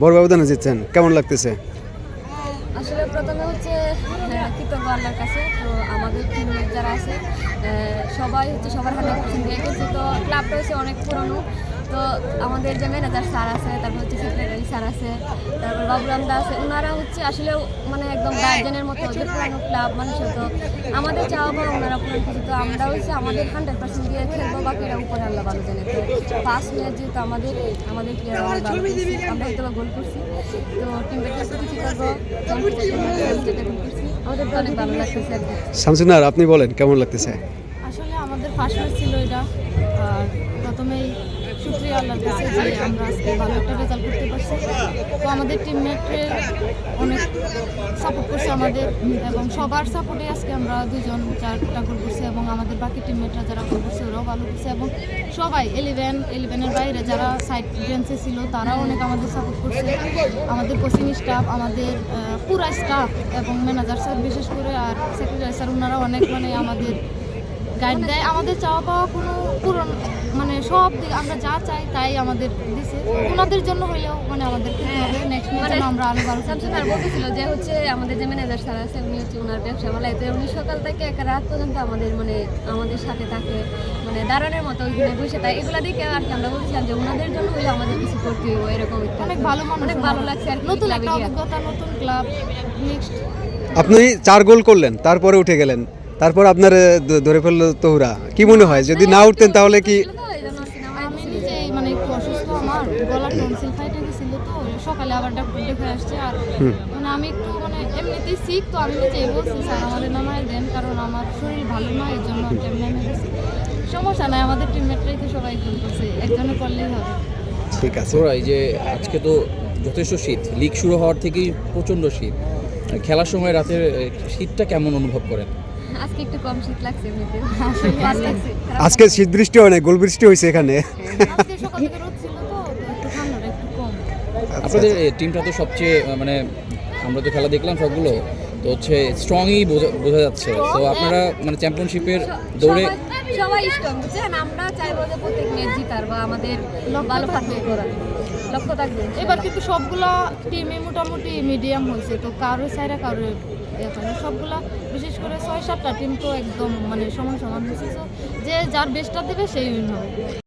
বড় ব্যবধানে জিতছেন, কেমন লাগতেছে? আসলে প্রথমে হচ্ছে কৃতজ্ঞ আল্লাহর কাছে। তো আমাদের টিমমেট যারা আছে সবাই হচ্ছে সবার 100% দিয়ে গেছে। তো ক্লাবটা হচ্ছে অনেক পুরনো। তো আমাদের যে ম্যানেজার স্যার আছে, তারপর হচ্ছে সেক্রেটারি স্যার আছে, তারপর বাবুরামদা আছে, ওনারা হচ্ছে আসলে মানে একদম গার্জেনের মতো যে পুরানো ক্লাব মানুষের। তো আমাদের চাওয়া পাওয়া ওনারা পূরণ করছে। তো আমরা হচ্ছে আমাদের 100% দিয়ে খেলবো, বাকিরা উপরে আল্লাহ ভালো জানে। তো ফার্স্ট ম্যাচ যেহেতু আমাদের প্লেয়ার অনেক ভালো করছি, আমরা হয়তো গোল করছি। তো টিমটাকে প্রতি কৃতজ্ঞ, আমাদের তো অনেক ভালো লাগতেছে আর কি। শামসুনার, আপনি বলেন কেমন লাগতেছে? আসলে আমাদের ফার্স্ট ম্যাচ ছিল এটা। আর প্রথমেই শুকরিয়া আল্লাহর কাছে যে আমরা আজকে ভালো একটা রেজাল্ট করতে পারছি। তো আমাদের টিমমেটের অনেক সাপোর্ট করছে আমাদের, এবং সবার সাপোর্টে আজকে আমরা 2-4টা গোল করছি, এবং আমাদের বাকি টিমমেটরা যারা গোল করছে ওরাও ভালো করছে, এবং সবাই 11-এর বাইরে যারা সাইড বেঞ্চে ছিল তারাও অনেক আমাদের সাপোর্ট করছে। আমাদের কোচিং স্টাফ, আমাদের পুরা স্টাফ এবং ম্যানেজার স্যার বিশেষ করে, আর সেক্রেটারি স্যার, ওনারা অনেক আমাদের গাইড দেয়। আমাদের চাওয়া পাওয়া কোনো পূরণ সব দিক আমরা যা চাই তাই আমাদের দিছে। ওনাদের জন্য হইলেও আমাদের নেক্সট ম্যাচে আমরা আরো ভালো শামসুনার বলতেছিল যে হচ্ছে আমাদের যে ম্যানেজার স্যার আছে উনি হচ্ছে ওনার ব্যবসা ভালো। তো উনি সকাল থেকে একটা রাত পর্যন্ত আমাদের সাথে থাকে, দাঁড়ানোর মতো ওইখানে বসে থাকে। এগুলো দেখে আর কি আমরা বলছিলাম যে ওনাদের জন্য হইলে আমাদের কিছু করতে হইব, এরকম অনেক ভালো মানুষ, অনেক ভালো লাগছে আর নতুন একটা অভিজ্ঞতা, নতুন ক্লাব। নেক্সট আপনি 4 গোল করলেন, তারপরে উঠে গেলেন, তারপর আপনার ধরে ফেললো তোহরা। কি মনে হয় যদি না উঠতেন তাহলে কি? আমি নিজেই একটু অসুস্থ, আমার গলা টনসিল ফাইটে গেছিল। তো সকালে আবার ডাক্তার দেখে আসছে। আর আমি একটু এমনিতেই সিক। তো আমি নিজেই বলছি স্যার আমাদের নামায় দেন, কারণ আমার শরীর ভালো না, এই জন্য নেমে গেছি। সমস্যা নাই, আমাদের টিমমেটরাই তো সবাই গোল করছে, একজনে করলেই হবে। ঠিক আছে। এই যে আজকে তো যথেষ্ট শীত, লিগ শুরু হওয়ার থেকেই প্রচণ্ড শীত। খেলার সময় রাতের শীতটা কেমন অনুভব করেন? আজকে একটু কম শীত লাগছে এমনিতে। আজকে শীত বৃষ্টি হয় না, গোল বৃষ্টি হয়েছে এখানে। আজকে সকাল থেকে রোদ ছিল, তো একটু ঠান্ডাটা একটু কম। আপনাদের টিমটা তো সবচেয়ে আমরা তো খেলা দেখলাম সবগুলো, তো হচ্ছে স্ট্রংই বোঝা যাচ্ছে। তো আপনারা চ্যাম্পিয়নশিপের দৌড়ে সবাই স্ট্রং, বুঝছেন? আমরা চাইবো যে প্রত্যেক ম্যাচ জিতার বা আমাদের ভালো পারফর্ম করার লক্ষ্য থাকবে। এবার কিন্তু সবগুলা টিমে মোটামুটি মিডিয়াম হয়েছে, তো কারো সাইরা কারো সবগুলা, বিশেষ করে 6-7টা টিম তো একদম সমান সমান হয়েছে। যে যার বেস্টটা দেবে সেই উইন হবে।